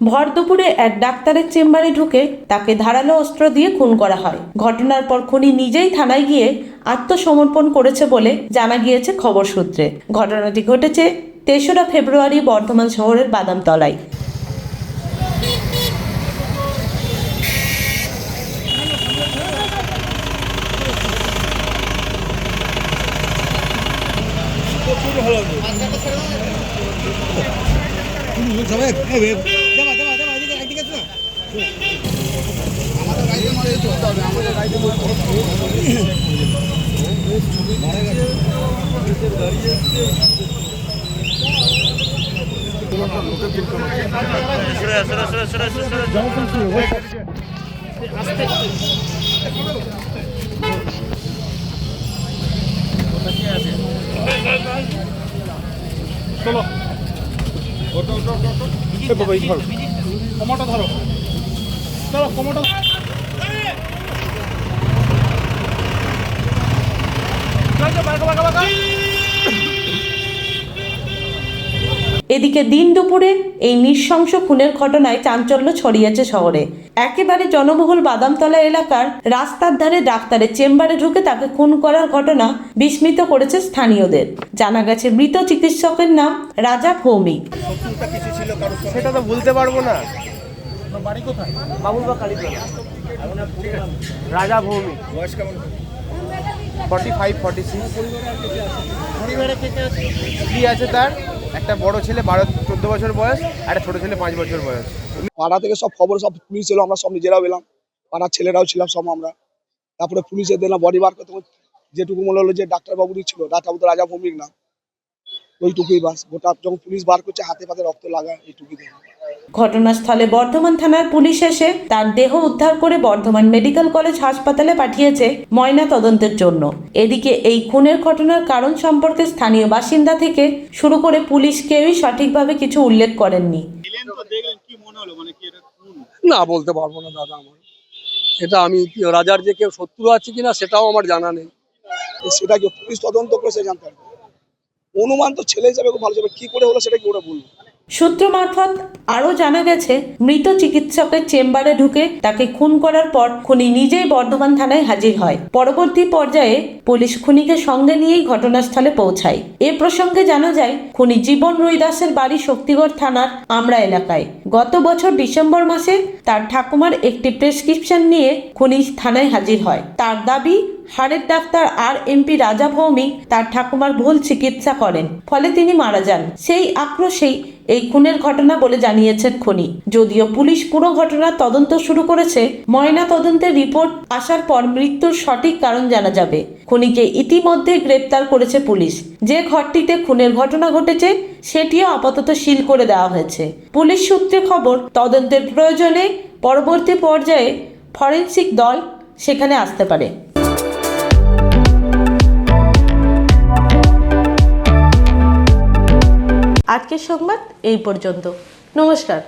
ভর দুপুরে এক ডাক্তারের চেম্বারে ঢুকে তাকে ধারালো অস্ত্র দিয়ে খুন করা হয়। ঘটনার পর খুনি নিজেই থানায় গিয়ে আত্মসমর্পণ করেছে বলে জানা গিয়েছে খবর সূত্রে। ঘটনাটি ঘটেছে ৩রা ফেব্রুয়ারি বর্ধমান শহরের বাদামতলায়। চলো কমাটা ধরো, চলো কমাটা। এদিকে দিন দুপুরে এই নৃশংস খুনের ঘটনায় চাঞ্চল্য ছড়িয়েছে শহরে। একেবারে জনবহুল বাদামতলা এলাকার রাস্তার ধারে ডাক্তারের চেম্বারে ঢুকে তাকে খুন করার ঘটনা বিস্মিত করেছে স্থানীয়দের। জানা গেছে মৃত চিকিৎসকের নাম রাজা ভৌমিক। সেটা তো বলতে পারবো না। বাড়ি কোথায়? বাবুলবা কালীতলা। রাজা ভৌমিক, বয়স কেমন? 45-46। পরিবারে কে কে আছে? স্ত্রী আছে তার, একটা বড় ছেলে 12-14 বছর বয়স, আর একটা ছোট ছেলে 5 বছর বয়স। পাড়া থেকে সব খবর, সব পুলিশ এলো, আমরা সব নিজেরাও এলাম, পাড়ার ছেলেরাও ছিলাম সব আমরা। তারপরে পুলিশের দিলাম বডি বার করতে, যেটুকু মনে হলো যে ডাক্তারবাবুরই ছিল, ডাক্তারবাবু তো রাজা ভৌমিক না, ওইটুকুই বাস। গোটা যখন পুলিশ বার করছে হাতে পাতে রক্ত লাগা, এইটুকুই দেখলাম। ঘটনাস্থলে বর্ধমান থানার পুলিশ এসে তার দেহ উদ্ধার করে বর্ধমান মেডিকেল কলেজ হাসপাতালে পাঠিয়েছে ময়না তদন্তের জন্য। এদিকে এই খুনের ঘটনার কারণ সম্পর্কে স্থানীয় বাসিন্দা থেকে শুরু করে পুলিশ কেউই সঠিকভাবে কিছু উল্লেখ করেননি। না বলতে পারবো না দাদা, আমার এটা আমি রাজার যে কেউ শত্রু আছে কিনা সেটাও আমার জানা নেই। সেটা কি পুলিশ তদন্ত করে সে জানতে পারবে। অনুমান তো ছেলে হিসাবে খুব ভালো যাবে, কি করে হলো সেটা কি ওরা বলবো। সূত্র মারফত আরও জানা গেছে, মৃত চিকিৎসকের চেম্বারে ঢুকে তাকে খুন করার পর খুনি নিজেই বর্ধমান থানায় হাজির হয়। পরবর্তী পর্যায়ে পুলিশ খুনিকে সঙ্গে নিয়েই ঘটনাস্থলে পৌঁছায়। এ প্রসঙ্গে জানা যায়, খুনি জীবন রুইদাসের বাড়ি শক্তিগড় থানার আমড়া এলাকায়। গত বছর ডিসেম্বর মাসে তার ঠাকুমার একটি প্রেসক্রিপশন নিয়ে খুনি থানায় হাজির হয়। তার দাবি, হাড়ের ডাক্তার RMP রাজা ভৌমিক তার ঠাকুমার ভুল চিকিৎসা করেন, ফলে তিনি মারা যান। সেই আক্রোশেই এই খুনের ঘটনা বলে জানিয়েছেন খুনি। যদিও পুলিশ পুরো ঘটনার তদন্ত শুরু করেছে, ময়না তদন্তের রিপোর্ট আসার পর মৃত্যুর সঠিক কারণ জানা যাবে। খুনিকে ইতিমধ্যে গ্রেপ্তার করেছে পুলিশ। যে ঘরটিতে খুনের ঘটনা ঘটেছে সেটিও আপাতত সিল করে দেওয়া হয়েছে। পুলিশ সূত্রে খবর, তদন্তের প্রয়োজনে পরবর্তী পর্যায়ে ফরেনসিক দল সেখানে আসতে পারে। আজকের সংবাদ এই পর্যন্ত। নমস্কার।